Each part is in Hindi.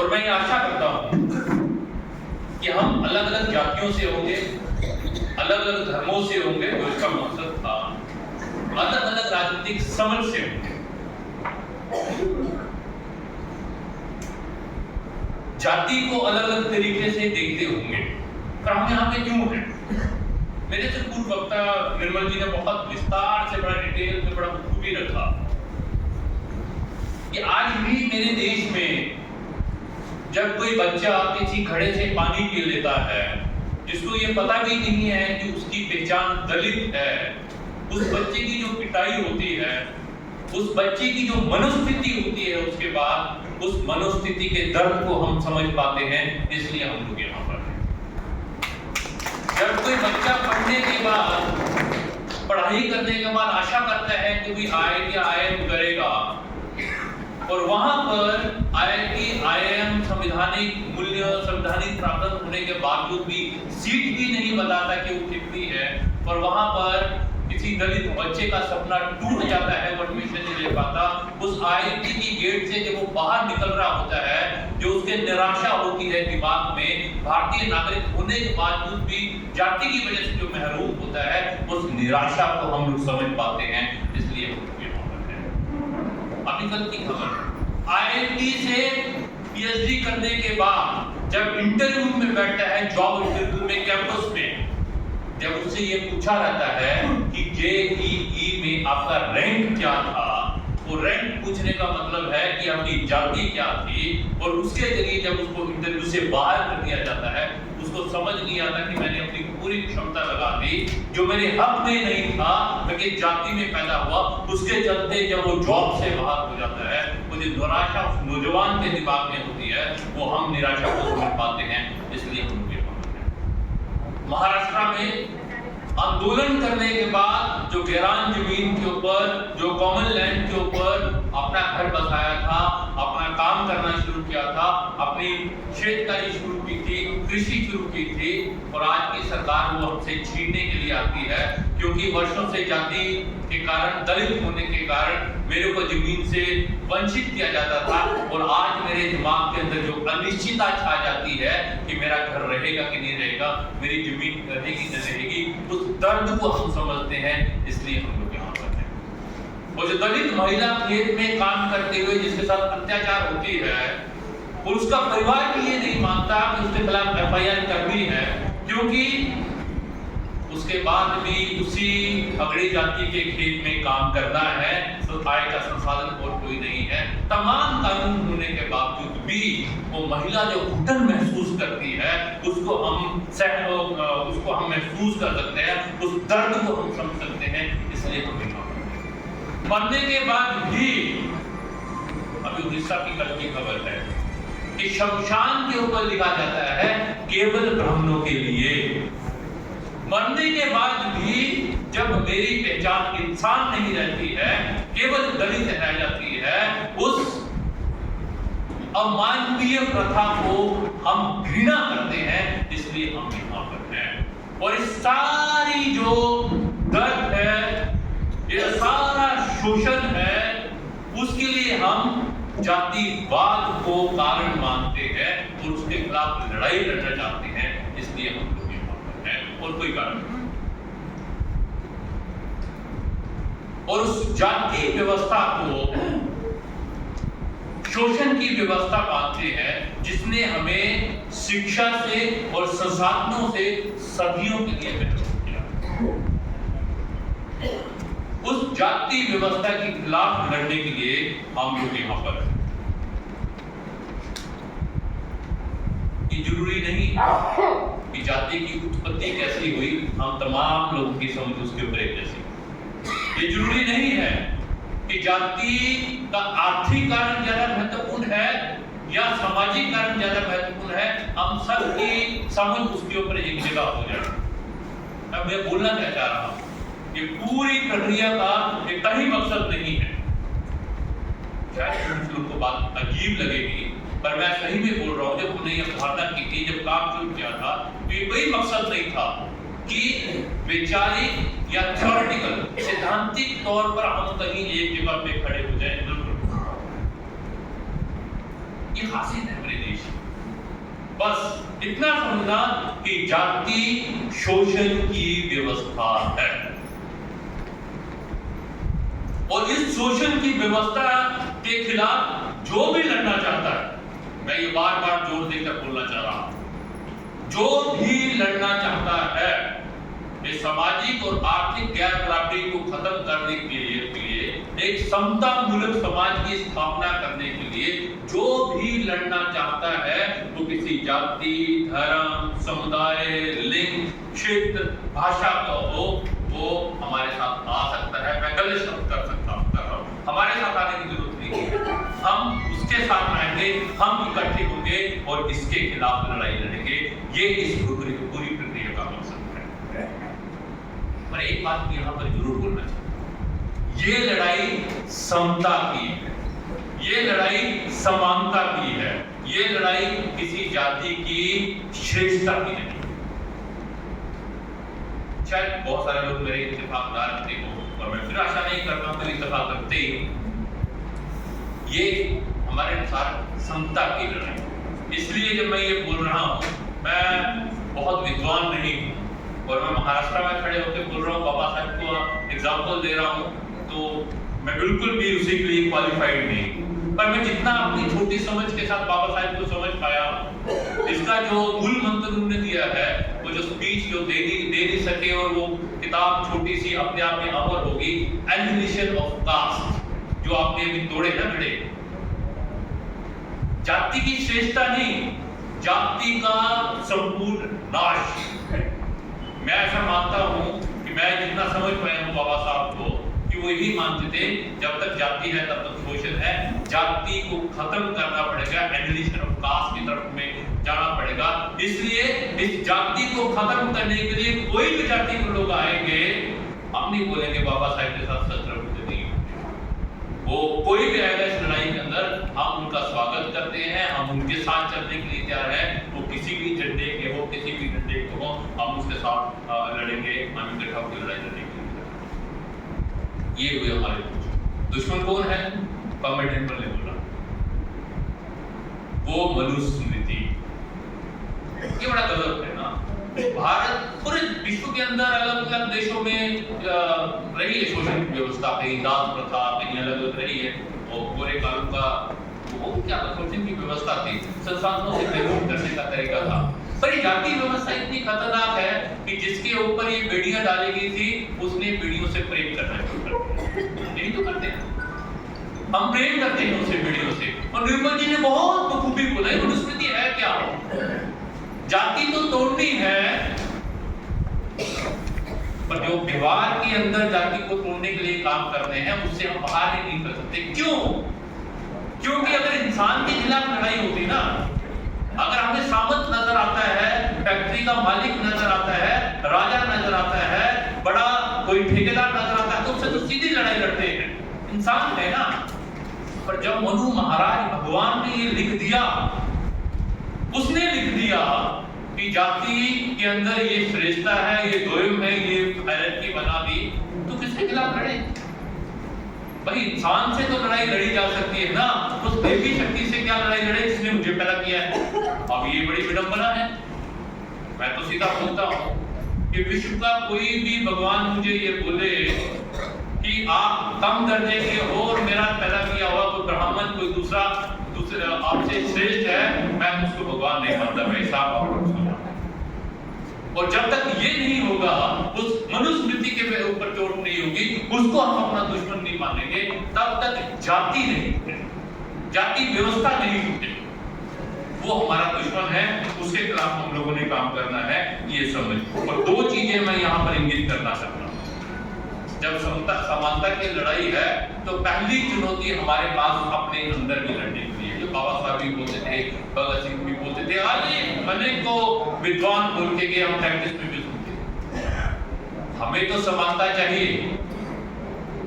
और मैं ये आशा करता हूं कि हम अलग अलग जातियों से होंगे, अलग अलग धर्मों से होंगे, जो इसका मकसद था, अलग अलग राजनीतिक समझ से होंगे, जाति को अलग अलग तरीके से देखते होंगे। पर हम यहाँ पे क्यों हैं? मेरे से पूर्व वक्ता निर्मल जी ने बहुत विस्तार से, बड़ा डिटेल से, बड़ा खूबी रखा कि आज भी मेरे देश में जब कोई बच्चा किसी घड़े से पानी पी लेता है, जिसको ये पता भी नहीं है कि उसकी पहचान दलित है, उस बच्चे की जो पिटाई होती है, उस बच्चे की जो मनोस्थिति होती है, उसके बाद उस मनोस्थिति के दर्द को हम समझ पाते हैं। इसलिए हम लोग यहाँ पर हैं। जब कोई बच्चा पढ़ने के बाद, पढ़ाई करने के बाद आशा करता है कि भी IIT IIM करेगा, और वहां पर IIT IIM संवैधानिक मूल्य, संवैधानिक प्रावधान होने के बावजूद भी सीट ही नहीं बताता कि वो कितनी है, और वहां पर किसी दलित बच्चे का सपना टूट जाता है, वो एडमिशन नहीं ले पाता। उस IIT की गेट से जब वो बाहर निकल रहा होता है, जो उसके निराशा होती है दिमाग में, भारतीय नागरिक होने के बावजूद भी जाति की वजह से जो महरूम होता है, उस निराशा को हम लोग समझ पाते हैं। इसलिए हम लोग यहाँ पर हैं। अभी कल की खबर, IIT से PhD करने के बाद जब इंटरव्यू में बैठता है, जॉब इंटरव्यू में, कैंपस में, जब उससे ये पूछा रहता है कि JEE में आपका रैंक क्या था, वो रैंक पूछने का मतलब है कि आपकी जाति क्या थी, और उसके जरिए जब उसको इंटरव्यू से बाहर कर दिया जाता है, उसको समझ नहीं आता कि मैंने अपनी पूरी क्षमता लगा दी, जो मेरे हक में नहीं था, मैं किस जाति में पैदा हुआ, उसके चलते जब वो जॉब से बाहर हो जाता है, वो जो निराशा उस नौजवान के दिमाग में होती है, वो हम निराशा को समझ पाते हैं। इसलिए हम महाराष्ट्र में आंदोलन करने के बाद जो गैरान जमीन के ऊपर, जो कॉमन लैंड के ऊपर अपना घर बसाया था, अपना काम करना शुरू किया था, अपनी खेतकारी शुरू की थी, कृषि शुरू की थी, और आज की सरकार वो हमसे छीनने के लिए आती है, क्योंकि वर्षों से जाति के कारण, दलित होने के कारण मेरे को जमीन से वंचित किया जाता था, और आज मेरे दिमाग के अंदर जो अनिश्चितता छा जाती है कि मेरा घर रहेगा कि नहीं रहेगा, मेरी जमीन रहेगी नहीं रहेगी, उस दर्द को हम समझते हैं। इसलिए हम लोग यहाँ पर हैं। वो जो दलित महिला खेत में काम करते हुए जिसके साथ अत्याचार होती है, और उसका परिवार भी ये नहीं मानता कि उसके खिलाफ FIR करनी है, क्योंकि उसके बाद भी उसी अगड़ी जाति के खेत में काम करना है, तो आय का संसाधन और कोई नहीं है। तमाम कानून होने के बावजूद भी वो महिला जो घुटन महसूस करती है, उसको हम महसूस कर सकते हैं, उस दर्द को हम समझ सकते हैं। इसलिए हम मरने के बाद भी, अभी उड़ीसा की कल की खबर है कि शमशान के ऊपर लिखा जाता है केवल ब्राह्मणों के लिए। मरने के बाद भी जब मेरी पहचान इंसान नहीं रहती है, केवल दलित रह जाती है, उस अमानवीय प्रथा को हम घृणा करते हैं। इसलिए हम यहाँ पर हैं, और इस सारी जो दर्द है, ये सारा शोषण है, उसके लिए हम जातिवाद को कारण मानते हैं और उसके खिलाफ लड़ाई लड़ना चाहते हैं। इसलिए हम लोग यहाँ पर हैं, और कोई कारण नहीं। और उस जाति व्यवस्था को शोषण की व्यवस्था मानते हैं, जिसने हमें शिक्षा से और संसाधनों से सदियों के लिए महसूस किया। उस जाति व्यवस्था के खिलाफ लड़ने के लिए हम लोग यहाँ पर हैं। ये जरूरी नहीं कि जाति की उत्पत्ति कैसी हुई, हम तमाम लोगों की समझ उसके ऊपर एक जैसी। ये जरूरी नहीं है कि जाति का आर्थिक कारण ज्यादा महत्वपूर्ण है या सामाजिक कारण ज्यादा महत्वपूर्ण है, हम सबकी समझ उसके ऊपर एक जगह हो जाए। अब मैं बोलना क्या चाह रहा हूं, ये पूरी प्रक्रिया का एक ही मकसद नहीं है। शायद कुछ लोगों को बात अजीब लगेगी, पर मैं सही में बोल रहा हूं। जब हमने ये धारणा की थी, जब काम शुरू किया था, तो ये कोई मकसद नहीं था कि वैचारिक या थ्योरेटिकल, सैद्धांतिक तौर पर हम कहीं एक जगह पे खड़े हो जाएं। ये खासियत है मेरे देश की। बस इतना समझना कि जाति शोषण की व्यवस्था है, और इस शोषण की व्यवस्था के खिलाफ जो भी लड़ना चाहता है, मैं ये बार बार जोर देकर बोलना चाह रहा हूं, जो भी लड़ना चाहता है इस सामाजिक और आर्थिक गैर बराबरी को खत्म करने के लिए एक समता मूलक समाज की स्थापना करने के लिए जो भी लड़ना चाहता है, वो किसी जाति, धर्म, समुदाय, लिंग, क्षेत्र, भाषा का हो, वो हमारे साथ आ सकता है। मैं गलत शब्द कर रहा हूं, हमारे साथ आने की जरूरत नहीं है, हम उसके साथ आएंगे, हम इकट्ठे होंगे और इसके खिलाफ लड़ाई लड़ेंगे। ये इस पूरी प्रक्रिया का मकसद है। पर एक बात यहाँ पर जरूर बोलना चाहिए, ये लड़ाई समता की है, ये लड़ाई समानता की है, ये लड़ाई किसी जाति की श्रेष्ठता की नहीं। शायद बहुत सारे लोग मेरे इत्तेफाक ना रखते हो, और मैं फिर आशा नहीं करता हूं कि इत्तेफाक रखते ही। ये हमारे अनुसार समता की लड़ाई। इसलिए जब मैं ये बोल रहा हूं, मैं बहुत विद्वान नहीं हूं, और मैं महाराष्ट्र में खड़े होकर बोल रहा हूँ, बाबा साहब को एग्जाम्पल दे रहा हूँ, तो मैं बिल्कुल भी उसी के लिए क्वालिफाइड नहीं। पर मैं जितना अपनी छोटी समझ के साथ बाबा साहब को समझ पाया, इसका जो मूल मंत्र उन्होंने दिया है, वो जो स्पीच जो दे नहीं सके, और वो किताब छोटी सी अपने आप में अमर होगी, एलिमिनेशन ऑफ कास्ट, जो आपने अभी तोड़े ना भिड़े। जाति की श्रेष्ठता नहीं, जाति का संपूर्ण नाश। मैं ऐसा मानता हूं कि मैं जितना समझ पाया हूं बाबा साहब को, कि वो यही मानते थे, जब तक जाति है तब तक शोषण है, जाति को खत्म करना पड़ेगा, एलिमिनेशन ऑफ कास्ट की तरफ में जाना पड़ेगा। इसलिए इस जाति को खत्म करने के लिए कोई भी जाति के लोग आएंगे, हम नहीं बोलेंगे बाबा साहब के साथ शस्त्र बुद्ध नहीं, वो कोई भी आएगा इस लड़ाई के अंदर, हम उनका स्वागत करते हैं, हम उनके साथ चलने के लिए तैयार हैं। वो किसी भी झंडे के हो, किसी भी झंडे के हो, हम उसके साथ लड़ेंगे, हम इकट्ठा होकर लड़ाई लड़ने के लिए। ये हुए हमारे दुश्मन कौन है? कॉमेडियन ने बोला, वो मनुस्मृति। ये बड़ा गलत है ना। भारत पूरे विश्व के अंदर अलग अलग देशों में रही है शोषण की व्यवस्था, कहीं दास प्रथा, कहीं अलग अलग रही है, और पूरे कानून का वो क्या शोषण की व्यवस्था थी, संसाधनों से बेहूर करने का तरीका था। पर ये जाति व्यवस्था इतनी खतरनाक है कि जिसके ऊपर ये बेड़ियां डाली गई थी, उसने बेड़ियों से प्रेम करना शुरू कर दिया। यही तो करते हैं हम, प्रेम करते हैं उससे, बेड़ियों से। और निर्मल जी ने बहुत बखूबी बोला, ये मनुस्मृति है क्या? जाति तो तोड़नी है, पर जो व्यवहार के अंदर जाति को तोड़ने के लिए काम करते हैं, उससे हम बाहर ही नहीं कर सकते। क्यों? क्योंकि अगर इंसान के खिलाफ लड़ाई होती ना, अगर हमें सामंत नजर आता है, फैक्ट्री का मालिक नजर आता है, राजा नजर आता है, बड़ा कोई ठेकेदार नजर आता है, तो उससे तो सीधी लड़ाई लड़ते हैं, इंसान है ना। पर जब मनु महाराज भगवान ने ये लिख दिया, उसने लिख दिया कि जाति के अंदर ये श्रेष्ठता है, ये दोयम है, ये हायरार्की बना दी, तो किसके खिलाफ लड़े? भाई इंसान से तो लड़ाई लड़ी जा सकती है ना, उस देवी शक्ति से क्या लड़ाई लड़े जिसने मुझे पैदा किया है? अब ये बड़ी विडंबना है। मैं तो सीधा बोलता हूँ कि विश्व का कोई भी भगवान मुझे ये बोले कि आप कम दर्जे के हो और मेरा पैदा किया हुआ कोई ब्राह्मण, कोई दूसरा आपसे श्रेष्ठ है, मैं उसको भगवान नहीं मानता, मैं साफ। और जब तक ये नहीं होगा, उस मनुस्मृति के ऊपर चोट नहीं होगी, उसको हम अपना दुश्मन नहीं मानेंगे, तब तक जाति नहीं, जाति व्यवस्था नहीं होगी, वो हमारा दुश्मन है, उसके खिलाफ हम लोगों ने काम करना है, ये समझ। और दो चीजें मैं यहाँ पर इंगित करना चाहता हूँ। जब समता समानता की लड़ाई है, तो पहली चुनौती हमारे पास अपने अंदर भी लड़ने के लिए, जो बाबा साहब भी बोलते थे, भगत सिंह भी बोलते थे, आज अनेक को विद्वान बोल के गए, हम प्रैक्टिस में भी सुनते हैं। हमें तो समानता चाहिए,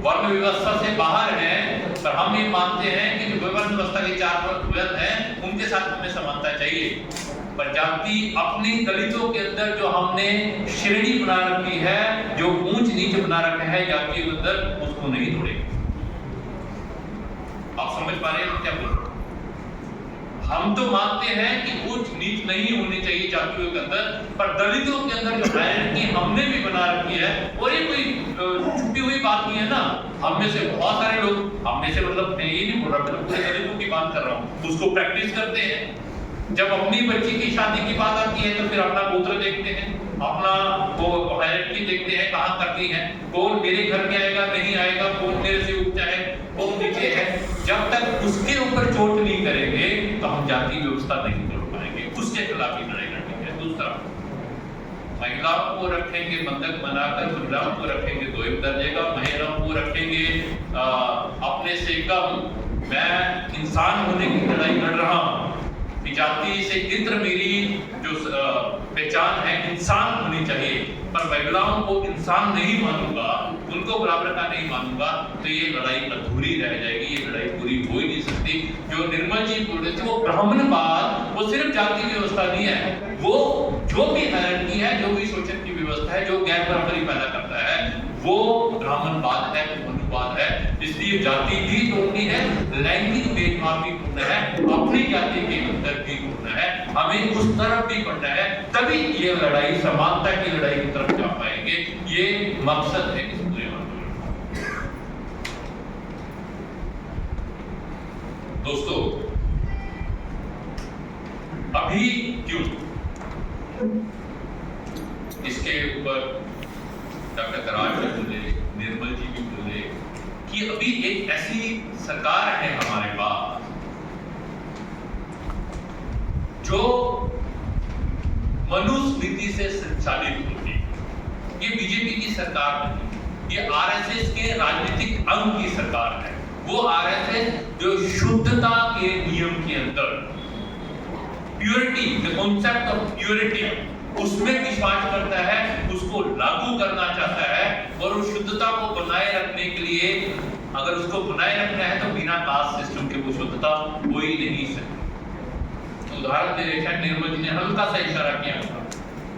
वर्ण व्यवस्था से बाहर है, पर हम ये मानते हैं कि जो वर्ण व्यवस्था के चार वर्ण हैं, उनके साथ हमें समानता चाहिए। पर जाति अपनी दलितों के अंदर जो हमने श्रेणी बना रखी है, जो ऊंच नीच बना रखा है जाति के अंदर, उसको नहीं तोड़ेंगे। आप समझ पा रहे हैं क्या बोल रहा हूं? हम तो मानते हैं कि ऊंच नीच नहीं होनी चाहिए जातियों के अंदर, पर दलितों के अंदर जो हायरार्की हमने भी बना रखी है, और ये कोई छुपी हुई बात नहीं है ना। हम में से बहुत सारे लोग, हम में से मतलब मैं ये नहीं बोल रहा, मैं पूरे दलितों की बात कर रहा हूँ, उसको प्रैक्टिस करते हैं। जब अपनी बच्ची की शादी की बात आती है तो फिर अपना गोत्र देखते हैं, अपना वो हायरार्की देखते हैं कहाँ करनी है, कौन मेरे घर में आएगा नहीं आएगा, कौन मेरे से ऊंचा है कौन नीचे है। जब तक उसके ऊपर चोट नहीं करेंगे तो हम जाति व्यवस्था नहीं कर पाएंगे, उसके खिलाफ ही लड़ाई लड़नी है। दूसरा, महिलाओं को रखेंगे बंधक बनाकर, महिलाओं को रखेंगे दो एक दर्जे का, महिलाओं को रखेंगे अपने से कम। मैं इंसान होने की लड़ाई लड़ रहा हूँ, जाति से इत्र मेरी जो पहचान है इंसान होनी चाहिए, पर महिलाओं को इंसान नहीं मानूंगा, उनको बराबर का नहीं मानूंगा, तो ये लड़ाई अधूरी रह जाएगी, ये लड़ाई पूरी हो ही नहीं सकती। जो निर्मल जी बोल रहे थे वो ब्राह्मणवाद, वो सिर्फ जाति व्यवस्था नहीं है, वो जो भी हायरार्की है, जो भी शोषण की व्यवस्था है, जो गैर बराबरी पैदा करता है, वो ब्राह्मणवाद है, ब्राह्मणवाद है। इसलिए जाति भी तोड़नी है, लैंगिक भेदभाव भी तोड़ना है, अपनी जाति के अंदर भी तोड़ना है, हमें उस तरफ भी बढ़ना है, तभी ये लड़ाई समानता की लड़ाई की तरफ जा पाएंगे। ये मकसद है इस पूरे आंदोलन का। दोस्तों, अभी क्यों इसके ऊपर डॉक्टर करार भी बोले, निर्मल जी भी बोले कि अभी एक ऐसी सरकार है हमारे पास जो मनुस्मृति से संचालित होती है। ये बीजेपी की सरकार नहीं, ये आरएसएस के राजनीतिक अंग की सरकार है। वो आरएसएस जो शुद्धता के नियम के अंदर purity, the concept of purity, उसमें विश्वास करता है, उसको लागू करना चाहता है, और उस शुद्धता को बनाए रखने के लिए, अगर उसको बनाए रखना है तो बिना कास्ट सिस्टम के वो शुद्धता हो ही नहीं सकती। उदाहरण दे रहे निर्मल जी ने हल्का सा इशारा किया,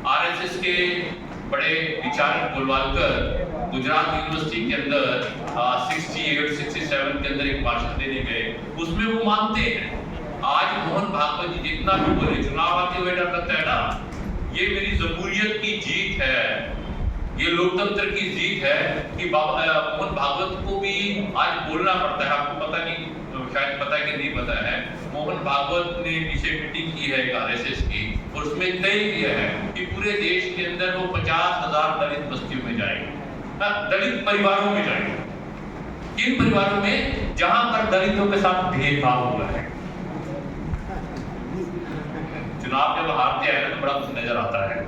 आरएसएस के बड़े विचारक गोलवालकर गुजरात यूनिवर्सिटी के अंदर 68-67 के अंदर एक भाषण देने गए, उसमें वो मानते हैं, आज मोहन भागवत जी जितना भी बोले, चुनाव आते हुए डर लगता है ना, ये मेरी जमहूरियत की जीत है, ये लोकतंत्र की जीत है कि मोहन भागवत को भी आज बोलना पड़ता है। आपको पता नहीं, शायद पता कि नहीं पता है, मोहन भागवत ने पीछे मीटिंग की है आरएसएस की, और उसमें तय किया है कि पूरे देश के अंदर वो 50,000 दलित बस्तियों में जाएंगे, दलित परिवारों में जाएंगे, किन परिवारों में, जहां पर दलितों के साथ भेदभाव हुआ है। चुनाव जब हारते हैं तो बड़ा कुछ नजर आता है।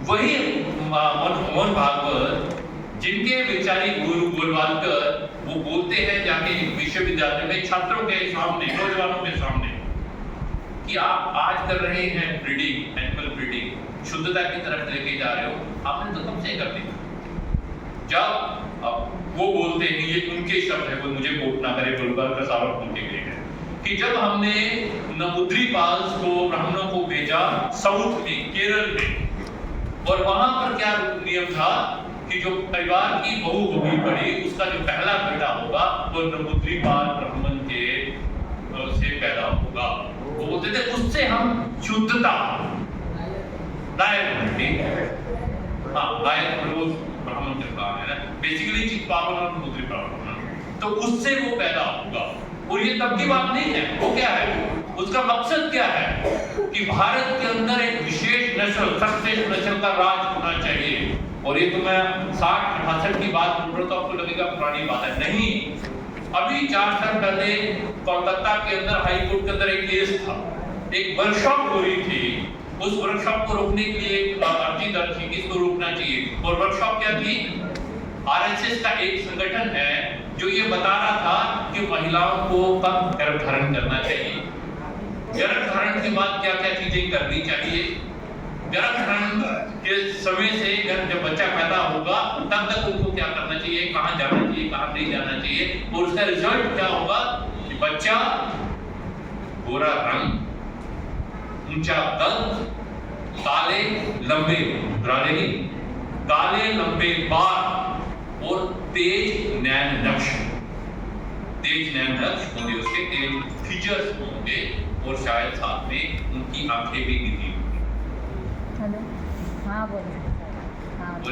वही मोहन भागवत, जिनके वैचारिक गुरु गोलवालकर, वो बोलते हैं जाके विश्वविद्यालय में छात्रों के सामने, नौजवानों के सामने, कि आप आज कर रहे हैं ब्रीडिंग, एनिमल ब्रीडिंग, शुद्धता की तरफ लेके जा रहे हो, आपने तो कब से कर दी। जब अब वो बोलते हैं, ये उनके शब्द है, वो मुझे कोट ना करे, गोलवालकर साहब उनके लिए है, कि जब हमने नमुद्रीपाल को, ब्राह्मणों को भेजा साउथ में, केरल में, और वहां पर क्या नियम था कि जो परिवार की बहू होगी बड़ी, उसका जो पहला बेटा होगा वो नमुद्रीपाल ब्राह्मण के से पैदा होगा। वो बोलते थे उससे हम शुद्धता लायक बनते हैं। हाँ, लायक वो ब्राह्मण के काम है ना, बेसिकली चित्पावन और नमुद्रीपाल, तो उससे वो पैदा होगा। और ये तब की बात नहीं है, वो क्या है, उसका मकसद क्या है कि भारत के अंदर एक विशेष नस्ल, सर्वश्रेष्ठ नस्ल का राज होना चाहिए। और ये तो मैं 60-68 की बात बोल रहा हूं, तो आपको लगेगा पुरानी बात है, नहीं। अभी 4 साल पहले कोलकाता के अंदर हाई कोर्ट के अंदर एक केस था, एक वर्कशॉप हो रही थी, उस वर्कशॉप को रोकने के लिए एक अर्जी दर्ज थी कि इसको रोकना चाहिए। और वर्कशॉप क्या थी, आरएसएस का एक संगठन है जो ये बता रहा था कि महिलाओं को कब गर्भधारण करना चाहिए, गर्भधारण के बाद क्या क्या चीजें करनी चाहिए, गर्भधारण के समय से जब बच्चा पैदा होगा तब तक उनको क्या करना चाहिए, कहाँ जाना चाहिए, कहाँ नहीं जाना चाहिए, और उसका रिजल्ट क्या होगा कि बच्चा गोरा रंग, ऊंचा कद, काले लंबे, काले लंबे बाल और तेज नैन नक्श तेज नयनरक्ष होंगे, उसके तेज फीचर्स होंगे और शायद साथ में उनकी आंखें भी गिरी होंगी। हेलो, हाँ बोलो। हाँ।